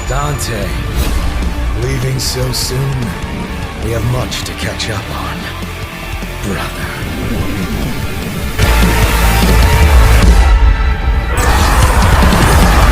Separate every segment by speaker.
Speaker 1: Dante, leaving so soon? We have much to catch up on, brother.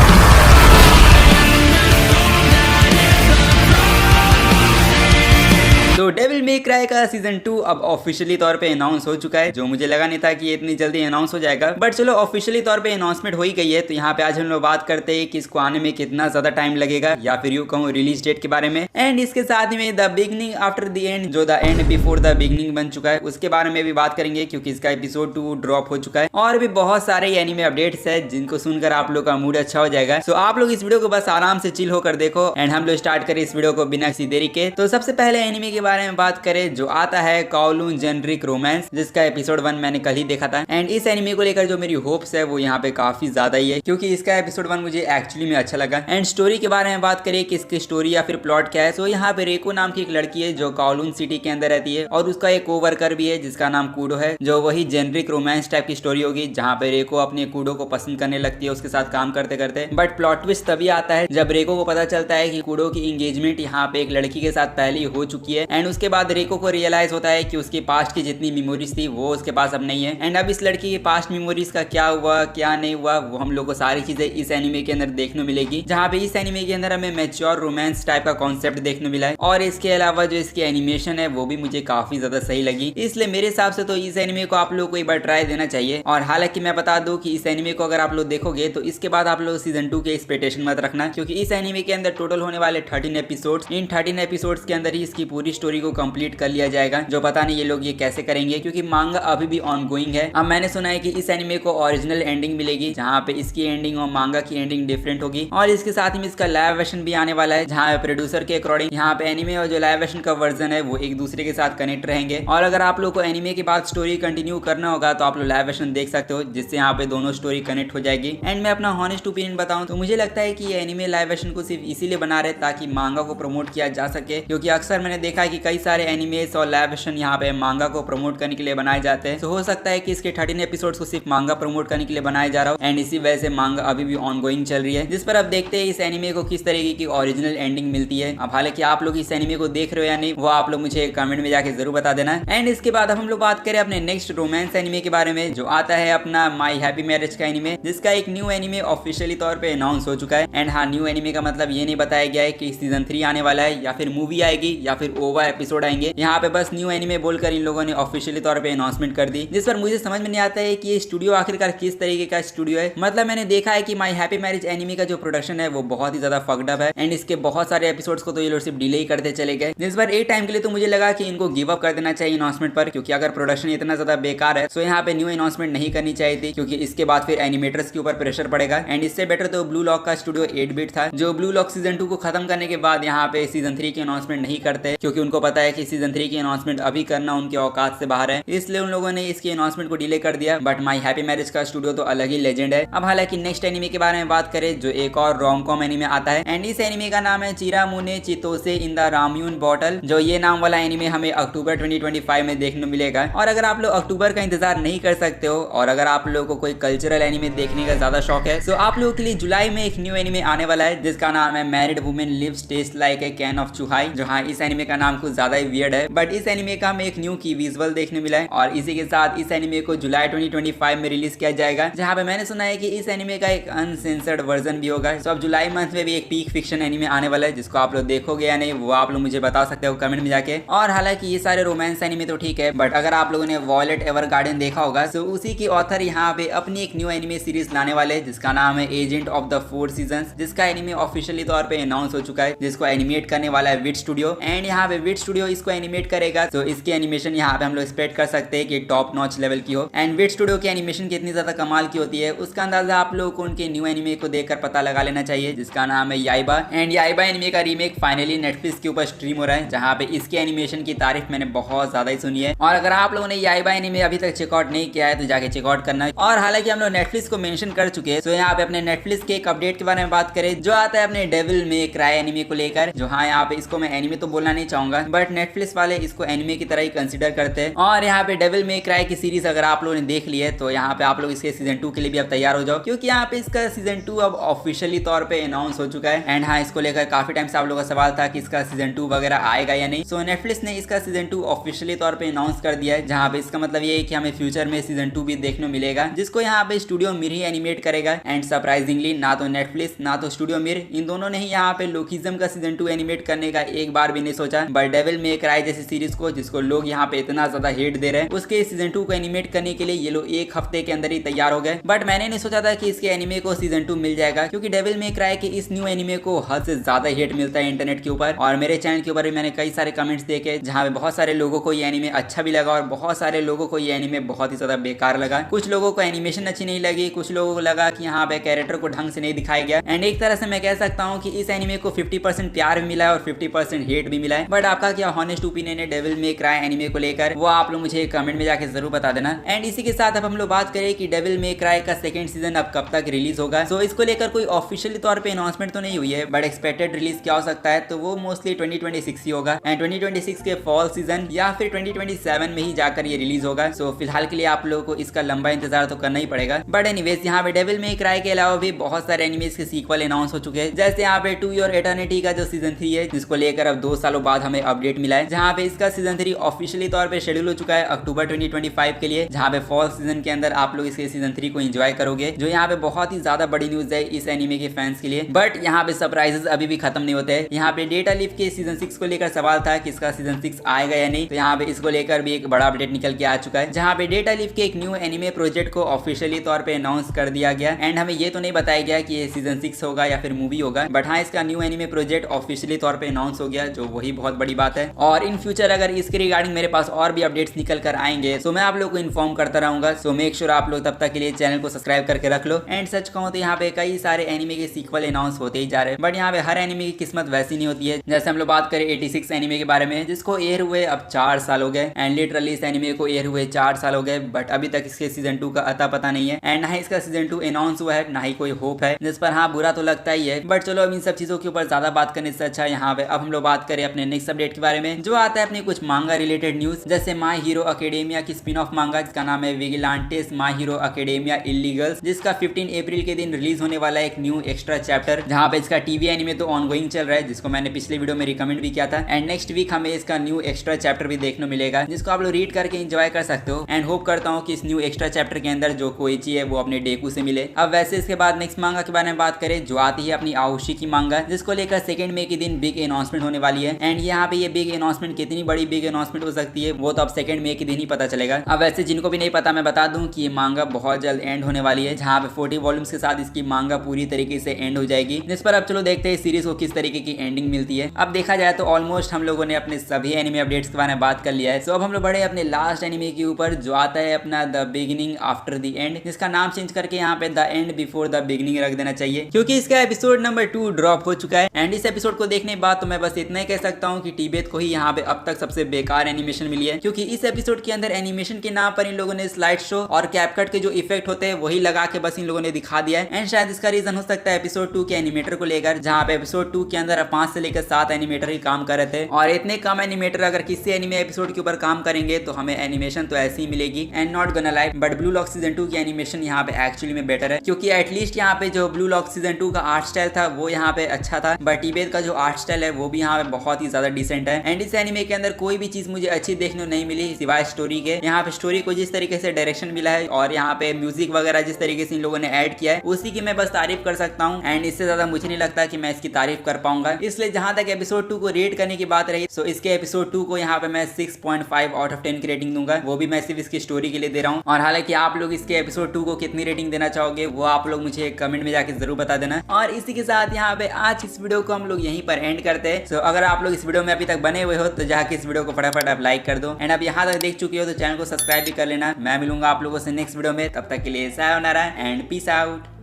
Speaker 2: तो Devil May Cry का season 2 अब officially तौर पे announce हो चुका है, जो मुझे लगा नहीं था कि ये इतनी जल्दी अनाउंस हो जाएगा। बट चलो ऑफिशियली तौर पे अनाउंसमेंट हो ही गई है। तो यहाँ पे आज हम लोग बात करते हैं कि इसको आने में कितना ज्यादा टाइम लगेगा, या फिर यूँ कहूँ रिलीज डेट के बारे में। एंड इसके साथ में the beginning after the end, जो the end before the beginning बन चुका है, उसके बारे में भी बात करेंगे, क्योंकि इसका एपिसोड 2 ड्रॉप हो चुका है। और भी बहुत सारे एनीमे अपडेट्स है जिनको सुनकर आप लोग का मूड अच्छा हो जाएगा। सो आप लोग इस वीडियो को बस आराम से चिल होकर देखो। एंड हम लोग स्टार्ट करें इस वीडियो को बिना किसी देरी के। तो सबसे पहले एनीमे के बारे में बात करें, जो आता है काओलून जेनरिक रोमांस, जिसका एपिसोड 1 मैंने कल ही देखा था। एंड इस एनिमे को लेकर जो मेरी होप्स है वो यहाँ पे काफी ज्यादा ही है, क्योंकि इसका एपिसोड 1 मुझे एक्चुअली में अच्छा लगा। एंड स्टोरी के बारे में बात करें कि इसकी स्टोरी या फिर प्लॉट क्या है, तो यहाँ पे रेको नाम की एक लड़की है जो काओलून सिटी के अंदर रहती है, और उसका एक कोवर्कर भी है जिसका नाम कूडो है, जो वही जेनरिक रोमांस टाइप की स्टोरी होगी, जहाँ पे रेको अपने कूडो को पसंद करने लगती है उसके साथ काम करते करते। बट प्लॉट ट्विस्ट तभी आता है जब रेको को पता चलता है कि कूडो की एंगेजमेंट यहाँ पे एक लड़की के साथ पहले ही हो चुकी है। एंड उसके बाद रेको को रियलाइज होता है कि उसकी पास्ट की जितनी मेमोरीज थी वो उसके पास अब नहीं है। एंड अब इस लड़की की पास्ट मेमोरीज का क्या हुआ क्या नहीं हुआ, वो हम लोग को सारी चीजें इस एनिमे के अंदर देखने मिलेगी, जहाँ पे इस एनिमे के अंदर हमें मैच्योर रोमांस टाइप का कॉन्सेप्ट देखने मिला है। और इसके अलावा जो इसकी एनिमेशन है वो भी मुझे काफी ज्यादा सही लगी, इसलिए मेरे हिसाब से तो इस एनिमे को आप लोग को एक बार ट्राई देना चाहिए। और हालांकि मैं बता दूं कि इस एनिमे को अगर आप लोग देखोगे तो इसके बाद आप लोग सीजन 2 के एक्सपेक्टेशन मत रखना, क्योंकि इस एनिमे के अंदर टोटल होने वाले 13 एपिसोड्स, इन 13 एपिसोड्स के अंदर ही इसकी पूरी स्टोरी को कंप्लीट कर लिया जाएगा, जो पता नहीं ये लोग ये कैसे करेंगे, क्योंकि मांगा अभी भी ऑनगोइंग है। अब मैंने सुना है कि इस एनिमे को ओरिजिनल एंडिंग मिलेगी, जहाँ पे इसकी एंडिंग और मांगा की एंडिंग डिफरेंट होगी। और इसके साथ ही इसका लाइव वर्जन भी आने वाला है, जहाँ प्रोड्यूसर के अकॉर्डिंग यहाँ पे एनिमे और जो लाइव वर्जन का वर्जन है वो एक दूसरे के साथ कनेक्ट रहेंगे। और अगर आप लोग को एनिमे के बाद स्टोरी कंटिन्यू करना होगा तो आप लोग लाइव वर्जन देख सकते हो, जिससे यहाँ पे दोनों स्टोरी कनेक्ट हो जाएगी। एंड मैं अपना हॉनेस्ट ओपिनियन बताऊं तो मुझे लगता है कि ये एनिमे लाइव वर्जन को सिर्फ इसीलिए बना रहे ताकि मांगा को प्रमोट किया जा सके, क्योंकि अक्सर मैंने देखा है कि कई सारे एनिमेस और लाइव वर्जन यहाँ पे मांगा को प्रमोट करने के लिए बनाए जाते हैं। तो हो सकता है कि इसके 13 एपिसोड्स को सिर्फ मांगा प्रमोट करने के लिए बनाया जा रहा हो, एंड इसी वजह से मांगा अभी भी ऑनगोइंग चल रही है, जिस पर अब देखते हैं इस एनिमे को किस तरीके की ओरिजिनल एंडिंग मिलती है। अब हालांकि आप लोग इस एनिमे को देख रहे हो या नहीं वो आप लोग मुझे कमेंट में जाके जरूर बता देना। एंड इसके बाद अब हम लोग बात करें अपने नेक्स्ट रोमांस एनिमे के बारे में, जो आता है अपना माई हैप्पी मैरिज का एनिमे, जिसका एक न्यू एनिमे ऑफिशियली तौर पे अनाउंस हो चुका है। एंड हाँ, न्यू एनिमे का मतलब ये नहीं बताया गया है कि सीजन 3 आने वाला है या फिर मूवी आएगी या फिर ओवा एपिसोड आएंगे। यहाँ पे बस न्यू एनिमे बोलकर इन लोगों ने ऑफिशियली तौर पे अनाउंसमेंट कर दी, जिस पर मुझे समझ में नहीं आता है कि ये स्टूडियो आखिरकार किस तरीके का स्टूडियो है। मतलब मैंने देखा है कि माई हैप्पी मैरिज एनिमे का जो प्रोडक्शन है वो बहुत ही ज्यादा फक्ड अप है, एंड इसके बहुत सारे एपिसोड्स को तो ये लोग सिर्फ डिले ही करते चले गए, जिस पर एक टाइम के लिए तो मुझे लगा कि इनको गिव अप कर देना चाहिए अनाउंसमेंट पर, क्योंकि अगर प्रोडक्शन इतना ज्यादा बेकार है तो यहाँ पे न्यू अनाउंसमेंट नहीं करनी चाहिए थी, क्योंकि इसके बाद फिर एनिमेटर्स के ऊपर प्रेशर पड़ेगा। एंड इससे बेटर तो ब्लू लॉक का स्टूडियो 8-बिट था, जो ब्लू लॉक सीजन 2 को खत्म करने के बाद यहाँ पे सीजन 3 की अनाउंसमेंट नहीं करते, क्योंकि उनको पता है कि सीजन 3 की अनाउंसमेंट अभी करना उनके औकात से बाहर है, इसलिए उन लोगों ने इसकी अनाउंसमेंट को डिले कर दिया। बट माई हैप्पी मैरिज का स्टूडियो तो अलग ही लेजेंड है। अब हालांकि नेक्स्ट एनिमे के बारे में बात करें, जो एक और रोम कॉम एनिमे आता है, एंड इस एनिमे का नाम है चिरामुने चितोसे इन द राम्यून बॉटल, जो ये नाम वाला एनिमे हमें अक्टूबर 2025 में देखने मिलेगा। और अगर आप लोग अक्टूबर का इंतजार नहीं कर सकते हो, और अगर आप लोगों को कोई कल्चरल एनिमे देखने का ज्यादा शौक है, तो आप लोगों के लिए जुलाई में एक न्यू एनिमे आने वाला है, जिसका नाम है married women lives taste like a can of चुहाई। जो हाँ, इस एनिमे का नाम कुछ ज्यादा ही वियर्ड है, बट इस एनिमे का हमें एक न्यू की विजुअल देखने मिला है। और इसी के साथ इस एनिमे को जुलाई 2025 में रिलीज किया जाएगा, जहाँ पे मैंने सुना है कि इस एनिमे का एक अनसेंसर्ड वर्जन भी होगा। तो अब जुलाई मंथ में भी एक पीक फिक्शन एनिमे आने वाला है, जिसको आप लोग देखोगे या नहीं वो आप लोग मुझे बता सकते हो कमेंट में जाके। और हालांकि ये सारे रोमांस एनिमे तो ठीक है, बट अगर आप लोगों ने वॉयलेट एवरगार्डन देखा होगा तो उसी की ऑथर यहाँ पे अपनी एक न्यू एनिमे सीरीज लाने वाले हैं, जिसका नाम है एजेंट ऑफ द 4 सीजन्स, जिसका एनिमे ऑफिशियली तौर पे अनाउंस हो चुका है, जिसको एनिमेट करने वाला है विट स्टूडियो। एंड यहाँ पे विट स्टूडियो इसको एनिमेट करेगा, तो इसकी एनिमेशन यहाँ पे हम लोग एक्सपेक्ट कर सकते हैं कि टॉप नॉच लेवल की हो। एंड विट स्टूडियो की एनिमेशन कितनी ज्यादा कमाल की होती है उसका अंदाजा आप लोगों को उनके न्यू एनिमे को देखकर पता लगा लेना चाहिए, जिसका नाम है याइबा। एंड याइबा एनिमे का रीमेक फाइनली नेटफ्लिक्स के ऊपर स्ट्रीम हो रहा है, जहाँ पे इसकी एनिमेशन की तारीफ मैंने बहुत ज्यादा ही सुनी है। और अगर आप लोगों ने याइबा एनिमे अभी तक चेकआउट नहीं किया है तो जाके चेकआउट करना। और हालांकि हम लोग नेटफ्लिक्स को मेंशन कर चुके हैं, तो यहाँ पे अपने नेटफ्लिक्स के एक अपडेट के बारे में बात करें, जो आता है अपने डेविल मे क्राई एनिमे को लेकर। जो हाँ, यहाँ पे इसको मैं एनिमे तो बोलना नहीं चाहूंगा, बट नेटफ्लिक्स नेटफ्लिक्स वाले इसको एनिमे की तरह ही कंसीडर करते हैं। और यहाँ पे डेविल मे क्राई की सीरीज अगर आप लोगों ने देख ली है तो यहाँ पे आप लोग इसके सीजन 2 के लिए भी अब तैयार हो जाओ, क्योंकि यहाँ पे इसका सीजन 2 अब ऑफिशियली तौर पे अनाउंस हो चुका है। एंड हाँ, इसको लेकर काफी टाइम से आप लोगों का सवाल था कि इसका सीजन 2 वगैरह आएगा या नहीं। सो नेटफ्लिक्स ने इसका सीजन 2 ऑफिशियली तौर पे अनाउंस कर दिया है, जहाँ पे इसका मतलब ये है कि हमें फ्यूचर में सीजन 2 भी देखने मिलेगा, जिसको यहाँ पे स्टूडियो मिर ही एनिमेट करेगा। एंड सरप्राइजिंगली ना तो नेटफ्लिक्स ना तो स्टूडियो मिर, इन दोनों ने ही यहाँ पे लोकिज्म का सीजन 2 एनिमेट करने का एक बार भी नहीं सोचा। बट डेविल मे क्राई जैसी सीरीज को, जिसको लोग यहाँ पे इतना ज्यादा हेट दे रहे हैं, उसके सीजन 2 को एनिमेट करने के लिए ये लोग एक हफ्ते के अंदर ही तैयार हो गए। बट मैंने नहीं सोचा था कि इसके एनिमे को सीजन 2 मिल जाएगा, क्योंकि डेविल मे क्राई के इस न्यू एनिमे को हद से ज्यादा हेट मिलता है इंटरनेट के ऊपर। और मेरे चैनल के ऊपर भी मैंने कई सारे कमेंट्स देखे, जहाँ पे बहुत सारे लोगों को ये एनिमे अच्छा भी लगा और बहुत सारे लोगों को ये एनिमे बहुत ही ज्यादा बेकार लगा। कुछ लोगों को एनिमेशन अच्छी नहीं लगी, कुछ लोगों को लगा कि यहाँ पे कैरेक्टर को ढंग से नहीं दिखाया गया। एंड एक तरह से मैं कह सकता हूँ कि इस एनिमे को 50% प्यार भी मिला है और 50% हेट भी मिला है। बट आपका क्या हॉनेस्ट ओपिनियन है डेविल मे क्राई एनिमे को लेकर, वो आप लोग मुझे कमेंट में जाके जरूर बता देना। एंड इसी के साथ अब हम लोग बात करें कि डेविल मे क्राई का सेकंड सीजन अब कब तक रिलीज होगा। सो इसको लेकर कोई ऑफिशियली तौर पे अनाउंसमेंट तो नहीं हुई है, बट एक्सपेक्टेड रिलीज क्या हो सकता है, तो वो मोस्टली 2026 ही होगा। एंड 2026 के फॉल सीजन या फिर 2027 में ही जाकर ये रिलीज होगा। सो फिलहाल के लिए आप लोगों को इसका लंबा इंतजार तो करना ही पड़ेगा। बट एनीवेज, यहाँ पे डेविल मे क्राई के अलावा भी बहुत सारे एनिमेज के सीक्वल अनाउंस हो चुके हैं, जैसे यहाँ पे टू योर एटर्निटी का जो सीजन 3 है, जिसको लेकर अब 2 सालों बाद हमें अपडेट मिला है, जहाँ पे इसका सीजन 3 ऑफिशियली तौर पे शेड्यूल हो चुका है अक्टूबर 2025 के लिए, जहाँ पे फॉल सीजन के अंदर आप लोग इसके सीजन 3 को एंजॉय करोगे, जो यहाँ पे बहुत ही ज्यादा बड़ी न्यूज है इस एनिमे के फैंस के लिए। बट यहाँ पे सरप्राइजेस अभी भी खत्म नहीं होते हैं। यहाँ पे डेटा लीफ के सीजन 6 को लेकर सवाल था कि इसका सीजन 6 आएगा या नहीं, तो यहाँ पे इसको लेकर भी एक बड़ा अपडेट निकल के आ चुका है, जहाँ पे डेटा लीफ के एक न्यू एनिमे प्रोजेक्ट को ऑफिशियली तौर पे अनाउंस कर दिया गया। एंड हमें ये तो नहीं बताया गया कि ये सीजन 6 होगा या फिर मूवी होगा, बट हाँ, इसका न्यू एनिमे प्रोजेक्ट ऑफिशियली तौर पे अनाउंस हो गया, जो वही बहुत बड़ी बात है। और इन फ्यूचर अगर इसके रिगार्डिंग मेरे पास और भी अपडेट्स निकल कर आएंगे, तो मैं आप लोग को इन्फॉर्म करता रहूंगा। सो मेक श्योर आप लोग तब तक के लिए चैनल को सब्सक्राइब करके रख लो। एंड सच कहूं तो यहाँ पे कई सारे एनिमे के सीक्वल अनाउंस होते ही जा रहे हैं, बट यहाँ पे हर एनिमे की किस्मत वैसी नहीं होती है। जैसे हम लोग बात करें 86 एनिमे के बारे में, जिसको एयर हुए अब 4 साल हो गए। एंड लिटरली इस एनिमे को एयर हुए 4 साल हो गए, बट अभी तक इसके सीजन 2 का अता पता नहीं है। एंड ना ही इसका सीजन 2 अनाउंस हुआ है, ना ही कोई होप है, जिस पर हाँ बुरा तो लगता ही है। बट चलो, अब इन सब चीजों के ऊपर ज्यादा बात करने से अच्छा यहाँ पे अब हम लोग बात करें अपने नेक्स्ट अपडेट के बारे में, जो आता है अपनी कुछ मांगा रिलेटेड न्यूज, जैसे माई हीरो अकेडेमिया की स्पिन ऑफ मांगा, जिसका नाम है विजिलेंटेस माई हीरो अकेडेमिया इल्लीगल्स, जिसका 15 अप्रैल के दिन रिलीज होने वाला है एक न्यू एक्स्ट्रा चैप्टर, जहाँ पे इसका टीवी एनिमे तो ऑनगोइंग चल रहा है, जिसको मैंने पिछले वीडियो में रिकमेंड भी किया था। एंड नेक्स्ट वीक हमें इसका न्यू एक्स्ट्रा चैप्टर भी देखने मिलेगा, जिसको आप लोग रीड करके एंजॉय कर सकते हो। एंड होप करता हूँ कि इस न्यू एक्स्ट्रा चैप्टर के अंदर जो कोइची है वो अपने डेकू से मिले। अब वैसे इसके बाद नेक्स्ट मांगा के बारे में बात करें, जो आती है अपनी आउशी की मांगा, जिसको लेकर 2 मई के दिन बिग अनाउंसमेंट होने वाली है। एंड यहाँ पे ये बिग अनाउंसमेंट कितनी बड़ी बिग अनाउंसमेंट हो सकती है, वो तो अब 2 मई के दिन ही पता चलेगा। अब वैसे जिनको भी नहीं पता, मैं बता दूं कि ये मांगा बहुत जल्द एंड होने वाली है, जहाँ पे 40 वॉल्यूम्स के साथ इसकी मांगा पूरी तरीके से एंड हो जाएगी। जिस पर अब चलो देखते हैं सीरीज को किस तरीके की एंडिंग मिलती है। अब देखा जाए तो ऑलमोस्ट हम लोगों ने अपने सभी एनिमे अपडेट्स के बारे में बात कर लिया है। सो अब हम लोग बढ़े अपने लास्ट एनिमे के ऊपर, जो आता है अपना the beginning after the and, जिसका नाम चेंज करके यहाँ पे the end before the beginning रख देना चाहिए, क्योंकि इसका एपिसोड नंबर 2 ड्रॉप हो चुका है। एंड इस एपिसोड को देखने के बाद तो मैं बस इतना ही कह सकता हूँ कि टीबेट को ही यहाँ पे अब तक सबसे बेकार एनिमेशन मिली है, क्योंकि इस एपिसोड के अंदर एनिमेशन के नाम पर इन लोगों ने स्लाइड शो और कैपकट के जो इफेक्ट होते हैं वही लगा के बस इन लोगों ने दिखा दिया है। एंड शायद इसका रीजन हो सकता है एपिसोड 2 के एनिमेटर को लेकर, जहाँ पे एपिसोड 2 के अंदर 5 से लेकर 7 एनिमेटर ही काम कर रहे थे, और इतने कम एनिमेटर अगर किसी एनिमे एपिसोड के ऊपर काम करेंगे तो हमें एनिमेशन तो ऐसी ही मिलेगी। And not gonna lie, but blue lock season 2 की एनिमेशन यहाँ पे एक्चुअली में बेटर है, क्योंकि एटलीस्ट यहाँ पे जो ब्लू लॉक सीजन 2 का आर्ट स्टाइल था वो यहाँ पे अच्छा था, बट टीबेट का जो आर्ट स्टाइल है वो भी यहाँ पे बहुत ही ज्यादा डिसेंट है। एंड इस एनिमे के अंदर कोई भी चीज मुझे अच्छी देखने नहीं मिली सिवाय स्टोरी के। यहाँ पे स्टोरी को जिस तरीके से डायरेक्शन मिला है और यहाँ पे म्यूजिक वगैरह जिस तरीके से इन लोगों ने ऐड किया है, उसी की मैं बस तारीफ कर सकता हूँ। एंड इससे ज्यादा मुझे नहीं लगता कि मैं इसकी तारीफ कर पाऊंगा। इसलिए जहां तक एपिसोड 2 को रेट करने की बात रही, तो इसके एपिसोड 2 को यहाँ पे मैं 6.5 आउट ऑफ 10 की रेटिंग दूंगा, वो भी मैं सिर्फ इसकी स्टोरी के लिए दे रहा हूँ। और हालांकि आप लोग इसके एपिसोड 2 को कितनी रेटिंग देना चाहोगे वो आप लोग मुझे कमेंट में जाके जरूर बता देना। और इसी के साथ यहाँ पे आज इस वीडियो को हम लोग यहीं पर एंड करते हैं। सो अगर आप लोग इस वीडियो में अभी तक बने हुए हो तो जाके इस वीडियो को फटाफट आप लाइक कर दो। एंड अब यहाँ तक देख चुके हो तो चैनल को सब्सक्राइब भी कर लेना। मैं मिलूंगा आप लोगों से नेक्स्ट वीडियो में, तब तक के लिए सायोनारा एंड पीस आउट।